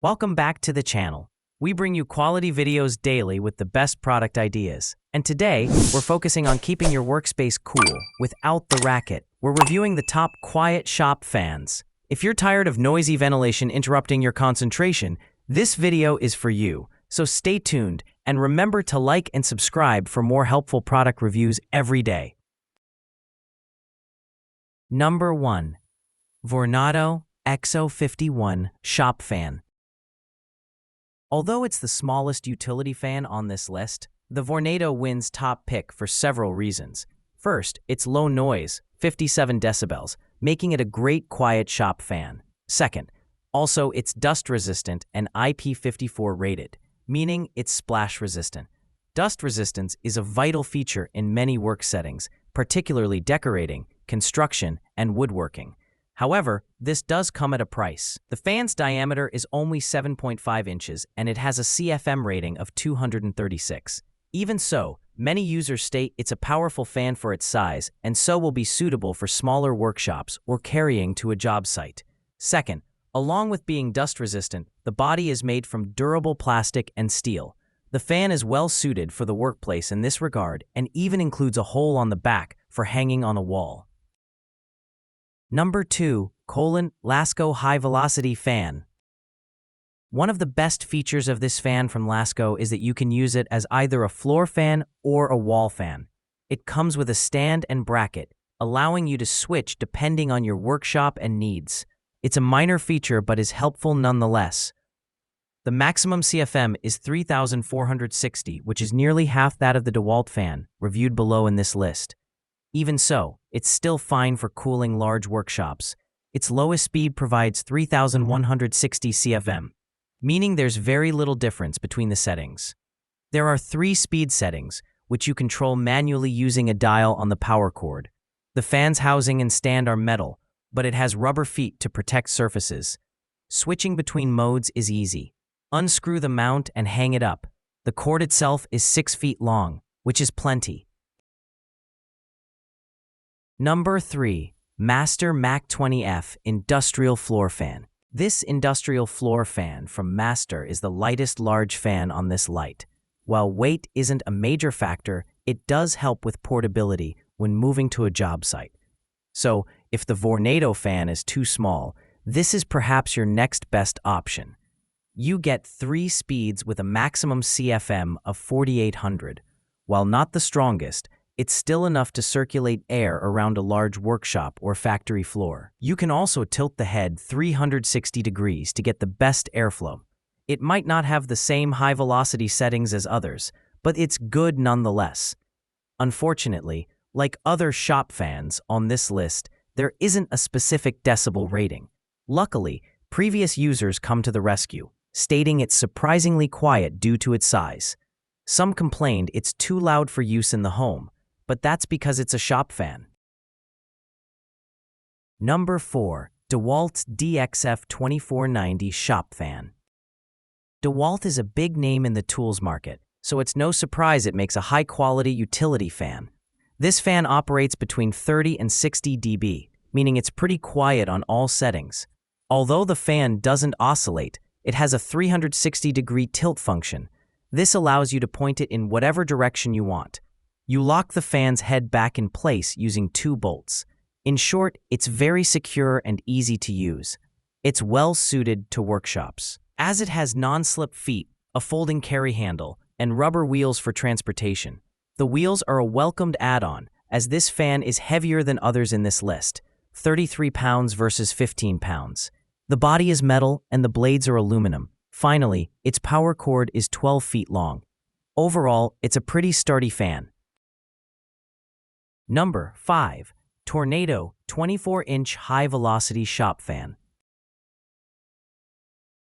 Welcome back to the channel. We bring you quality videos daily with the best product ideas. And today, we're focusing on keeping your workspace cool without the racket. We're reviewing the top quiet shop fans. If you're tired of noisy ventilation interrupting your concentration, this video is for you. So stay tuned and remember to like and subscribe for more helpful product reviews every day. Number 1. Vornado XO51 Shop Fan. Although it's the smallest utility fan on this list, the Vornado wins top pick for several reasons. First, it's low noise, 57 decibels, making it a great quiet shop fan. Second, also it's dust resistant and IP54 rated, meaning it's splash resistant. Dust resistance is a vital feature in many work settings, particularly decorating, construction, and woodworking. However, this does come at a price. The fan's diameter is only 7.5 inches and it has a CFM rating of 236. Even so, many users state it's a powerful fan for its size and so will be suitable for smaller workshops or carrying to a job site. Second, along with being dust resistant, the body is made from durable plastic and steel. The fan is well suited for the workplace in this regard and even includes a hole on the back for hanging on a wall. Number 2. Lasko High Velocity Fan. One of the best features of this fan from Lasko is that you can use it as either a floor fan or a wall fan. It comes with a stand and bracket, allowing you to switch depending on your workshop and needs. It's a minor feature but is helpful nonetheless. The maximum CFM is 3,460, which is nearly half that of the DeWalt fan, reviewed below in this list. Even so, it's still fine for cooling large workshops. Its lowest speed provides 3,160 CFM, meaning there's very little difference between the settings. There are 3 speed settings, which you control manually using a dial on the power cord. The fan's housing and stand are metal, but it has rubber feet to protect surfaces. Switching between modes is easy. Unscrew the mount and hang it up. The cord itself is 6 feet long, which is plenty. Number 3. Master Mac 20F Industrial Floor Fan. This industrial floor fan from Master is the lightest large fan on this light. While weight isn't a major factor, it does help with portability when moving to a job site. So, if the Vornado fan is too small, this is perhaps your next best option. You get 3 speeds with a maximum CFM of 4,800. While not the strongest, it's still enough to circulate air around a large workshop or factory floor. You can also tilt the head 360 degrees to get the best airflow. It might not have the same high-velocity settings as others, but it's good nonetheless. Unfortunately, like other shop fans on this list, there isn't a specific decibel rating. Luckily, previous users come to the rescue, stating it's surprisingly quiet due to its size. Some complained it's too loud for use in the home, but that's because it's a shop fan. Number 4. DeWalt DXF 2490 Shop Fan. DeWalt is a big name in the tools market, so it's no surprise it makes a high-quality utility fan. This fan operates between 30 and 60 dB, meaning it's pretty quiet on all settings. Although the fan doesn't oscillate, it has a 360-degree tilt function. This allows you to point it in whatever direction you want. You lock the fan's head back in place using 2 bolts. In short, it's very secure and easy to use. It's well suited to workshops, as it has non-slip feet, a folding carry handle, and rubber wheels for transportation. The wheels are a welcomed add-on, as this fan is heavier than others in this list, 33 pounds versus 15 pounds. The body is metal and the blades are aluminum. Finally, its power cord is 12 feet long. Overall, it's a pretty sturdy fan. Number 5. Tornado 24-inch High-Velocity Shop Fan.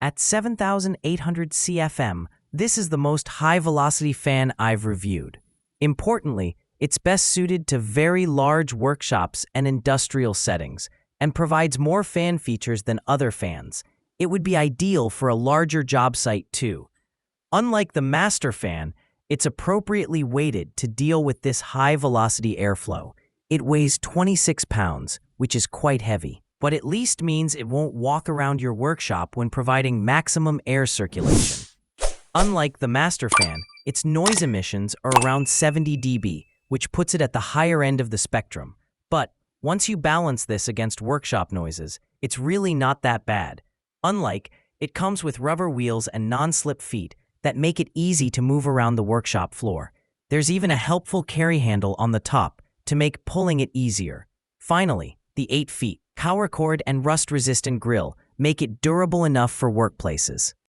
At 7,800 CFM, this is the most high-velocity fan I've reviewed. Importantly, it's best suited to very large workshops and industrial settings, and provides more fan features than other fans. It would be ideal for a larger job site too. Unlike the Master fan, it's appropriately weighted to deal with this high-velocity airflow. It weighs 26 pounds, which is quite heavy. but at least means it won't walk around your workshop when providing maximum air circulation. Unlike the master fan, its noise emissions are around 70 dB, which puts it at the higher end of the spectrum. But once you balance this against workshop noises, it's really not that bad. It comes with rubber wheels and non-slip feet that make it easy to move around the workshop floor. There's even a helpful carry handle on the top to make pulling it easier. Finally, the 8 feet, power cord and rust-resistant grille make it durable enough for workplaces.